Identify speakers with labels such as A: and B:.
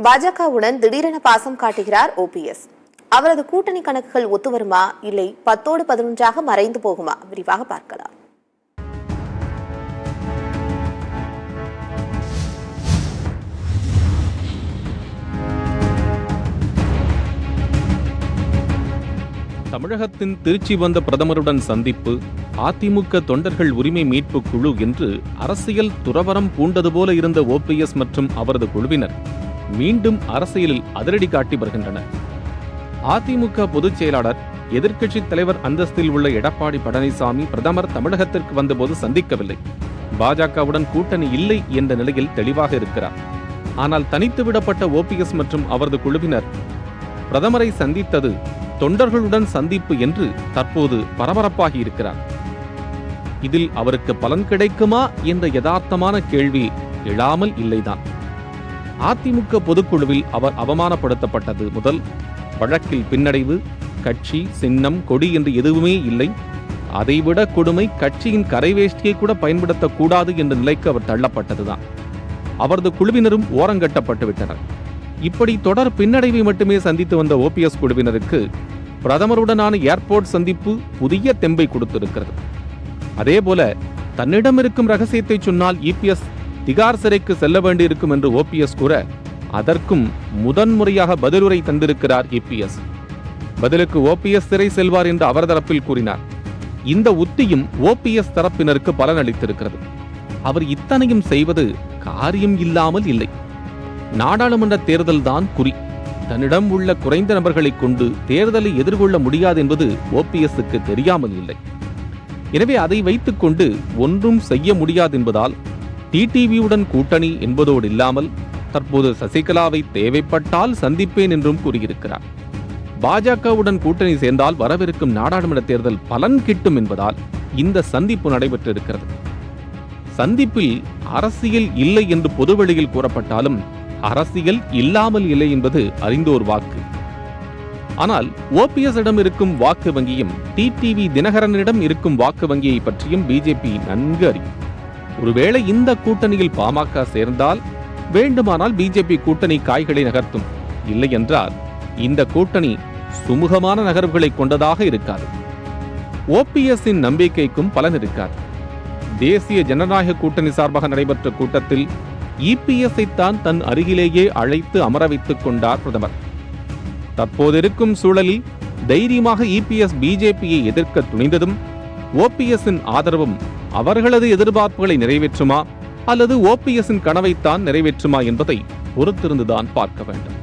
A: பாஜகவுடன் திடீரென பாசம் காட்டுகிறார் ஓபிஎஸ். அவரது கூட்டணி கணக்குகள் ஒத்துவருமா, இல்லை 10ஓடு 11ஆக மறைந்து போகுமா? விரிவாக பார்க்கலாம்.
B: தமிழகத்தின் திருச்சி வந்த பிரதமருடன் சந்திப்பு, அதிமுக தொண்டர்கள் உரிமை மீட்பு குழு என்று அரசியல் துறவரம் பூண்டது போல இருந்த ஓபிஎஸ் மற்றும் அவரது குழுவினர் மீண்டும் அரசியலில் அதிரடி காட்டி வருகின்றனர். அதிமுக பொதுச் செயலாளர், எதிர்க்கட்சித் தலைவர் அந்தஸ்தில் உள்ள எடப்பாடி பழனிசாமி பிரதமர் தமிழகத்திற்கு வந்தபோது சந்திக்கவில்லை. பாஜகவுடன் கூட்டணி இல்லை என்ற நிலையில் தெளிவாக இருக்கிறார். ஆனால் தனித்து விடப்பட்ட ஓபிஎஸ் மற்றும் அவரது குழுவினர் பிரதமரை சந்தித்தது தொண்டர்களுடன் சந்திப்பு என்று தற்போது பரபரப்பாகி இருக்கிறார். இதில் அவருக்கு பலன் கிடைக்குமா என்ற யதார்த்தமான கேள்வி எழாமல் இல்லைதான். அதிமுக பொதுக்குழுவில் அவர் அவமானப்படுத்தப்பட்டது முதல் வழக்கில் பின்னடைவு, கட்சி சின்னம் கொடி என்று எதுவுமே இல்லை. அதைவிட கொடுமை, கட்சியின் கரைவேஷ்டியை கூட பயன்படுத்தக்கூடாது என்ற நிலைக்கு அவர் தள்ளப்பட்டதுதான். அவரது குழுவினரும் ஓரங்கட்டப்பட்டு விட்டனர். இப்படி தொடர் பின்னடைவை மட்டுமே சந்தித்து வந்த ஓபிஎஸ் குழுவினருக்கு பிரதமருடனான ஏர்போர்ட் சந்திப்பு புதிய தெம்பை கொடுத்திருக்கிறது. அதேபோல தன்னிடம் இருக்கும் ரகசியத்தை சொன்னால் இபிஎஸ் திகார் சிறைக்கு செல்ல வேண்டியிருக்கும் என்று ஓபிஎஸ் கூற, அதற்கும் முதன்முறையாக பதிலுரை தந்திருக்கிறார் இபிஎஸ். பதிலுக்கு ஓபிஎஸ் சிறை செல்வார் என்று அவர் தரப்பில் கூறினார். இந்த உத்தியும் ஓபிஎஸ் தரப்பினருக்கு பலனளித்திருக்கிறது. அவர் இத்தனையும் செய்வது காரியம் இல்லாமல் இல்லை. நாடாளுமன்ற தேர்தல் தான் குறி. தன்னிடம் உள்ள குறைந்த நபர்களை கொண்டு தேர்தலை எதிர்கொள்ள முடியாது என்பது ஓபிஎஸ்க்கு தெரியாமல் இல்லை. எனவே அதை வைத்துக் கொண்டு ஒன்றும் செய்ய முடியாது என்பதால் டிடிவியுடன் கூட்டணி என்பதோடு இல்லாமல் தற்போது சசிகலாவை தேவைப்பட்டால் சந்திப்பேன் என்றும் கூறியிருக்கிறார். பாஜகவுடன் கூட்டணி சேர்ந்தால் வரவிருக்கும் நாடாளுமன்ற தேர்தல் பலன் கிட்டும் என்பதால் இந்த சந்திப்பு நடைபெற்றிருக்கிறது. சந்திப்பில் அரசியல் இல்லை என்று பொதுவெளியில் கூறப்பட்டாலும் அரசியல் இல்லாமல் இல்லை என்பது அறிந்தோர் வாக்கு. ஆனால் ஓபிஎஸ்-இடம் இருக்கும் வாக்கு வங்கியும் டிடிவி தினகரனிடம் இருக்கும் வாக்கு வங்கியை பற்றியும் பிஜேபி நன்கு அறியும். ஒருவேளை இந்த கூட்டணியில் பாமக சேர்ந்தால் வேண்டுமானால் பிஜேபி கூட்டணி காய்களை நகர்த்தும். இல்லை என்றால் இந்த கூட்டணி சுமூகமான நகர்வுகளை கொண்டதாக இருக்காது. ஓபிஎஸ்-இன் நம்பிக்கைக்கும் பலன் இருக்காது. தேசிய ஜனநாயக கூட்டணி சார்பாக நடைபெற்ற கூட்டத்தில் இபிஎஸ்ஐ தான் தன் அருகிலேயே அழைத்து அமர வைத்துக் கொண்டார் பிரதமர். தற்போதிருக்கும் சூழலில் தைரியமாக இபிஎஸ் பிஜேபியை எதிர்க்க துணிந்ததும் ஓபிஎஸ்-இன் ஆதரவும் அவர்களது எதிர்பார்ப்புகளை நிறைவேற்றுமா அல்லது ஓபிஎஸ்-இன் கனவைத்தான் நிறைவேற்றுமா என்பதை பொறுத்திருந்துதான் பார்க்க வேண்டும்.